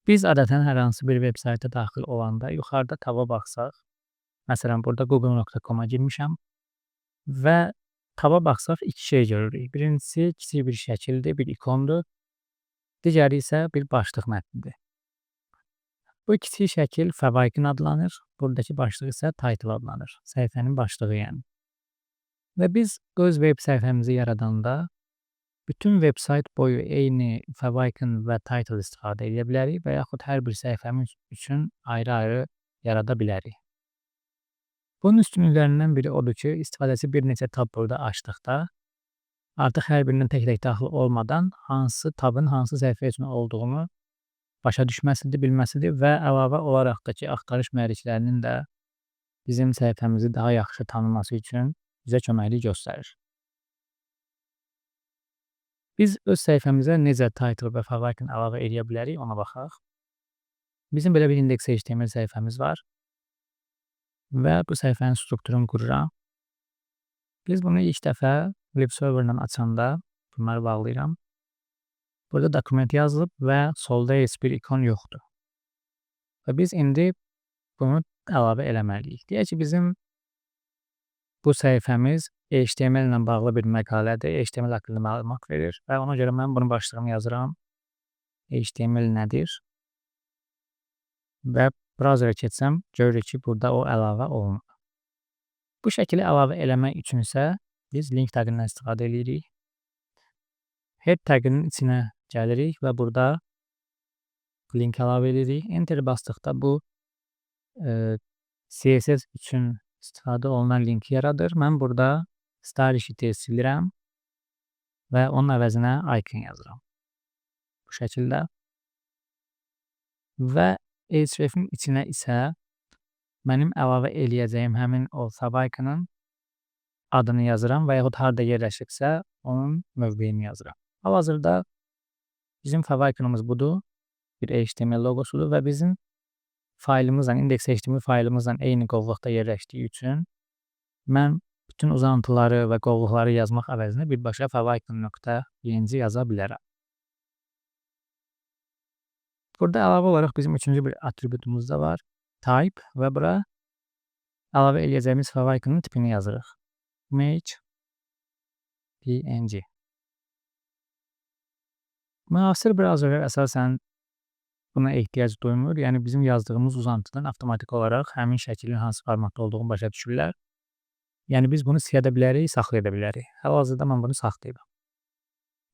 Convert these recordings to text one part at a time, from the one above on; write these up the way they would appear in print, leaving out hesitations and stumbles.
Biz adətən hər hansı bir veb sayta daxil olanda yuxarıda taba baxsaq, məsələn, burada google.com-a girmişəm və taba baxsaq iki şey görürük. Birincisi kiçik bir şəkildir, bir ikondur. Digəri isə bir başlıq mətnidir. Bu kiçik şəkil favicon adlanır. Buradakı başlıq isə title adlanır. Səhifənin başlığı yəni. Və biz öz veb səhifəmizi yaradanda bütün veb sayt boyu eyni favicon və title istifadə edə bilərik və yaxud hər bir səhifəmiz üçün ayrı-ayrı yarada bilərik. Bunun üstünlüklərindən biri odur ki, istifadəçi bir neçə tab burada açdıqda artıq hər birindən tək-tək daxil olmadan hansı tabın hansı səhifə üçün olduğunu başa düşməsidir, bilməsidir və əlavə olaraq da ki, axtarış mühərriklərinin də bizim səhifəmizi daha yaxşı tanıması üçün bizə köməklik göstərir. Biz öz səhifəmizə necə title və favicon əlavə edə bilərik, ona baxaq. Bizim belə bir index.html səhifəmiz var və bu səhifənin strukturunu qururam. Biz bunu ilk dəfə web serverlə açanda bunları bağlayıram. Burada dokument yazılıb və solda heç bir ikon yoxdur. Və biz indi bunu əlavə eləməliyik. Deyək ki, bizim bu səhifəmiz HTML ilə bağlı bir məqalədir. HTML haqqında məlumat verir və ona görə mən bunun başlığını yazıram. HTML nədir? Və brauzerə keçsəm, görürük ki, burada o əlavə olunur. Bu şəkili əlavə eləmək üçün isə biz link tagından istifadə edirik. Head tagının içinə gəlirik və burada link əlavə edirik. Enter basdıqda bu CSS üçün istifadə olunan linki yaradır. Mən burada style-sheet'i silirəm və onun əvəzinə icon yazıram. Bu şəkildə. Və hrefin içinə isə mənim əlavə eləyəcəyim həmin o faviconun adını yazıram və yaxud harada yerləşibsə onun mövqeyini yazıram. Hal-hazırda bizim faviconumuz budur. Bir HTML logosudur və bizim faylımızla, index.html faylımızla eyni qovluqda yerləşdiyi üçün mən bütün uzantıları və qovluqları yazmaq əvəzinə birbaşa favicon.png yaza bilərəm. Burada əlavə olaraq bizim üçüncü bir atributumuz da var. Type və bura əlavə eləyəcəyimiz faviconun tipini yazırıq. Image png. Müasir brauzerlər əsasən buna ehtiyac duymur. Yəni bizim yazdığımız uzantıdan avtomatik olaraq həmin şəklin hansı formatda olduğunu başa düşürlər. Yəni biz bunu silə də bilərik, saxlaya da bilərik. Hal-hazırda mən bunu saxlayıram.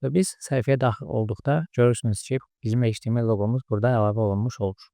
Və biz səhifəyə daxil olduqda görürsünüz ki, bizim HTML loqomuz burada əlavə olunmuş olur.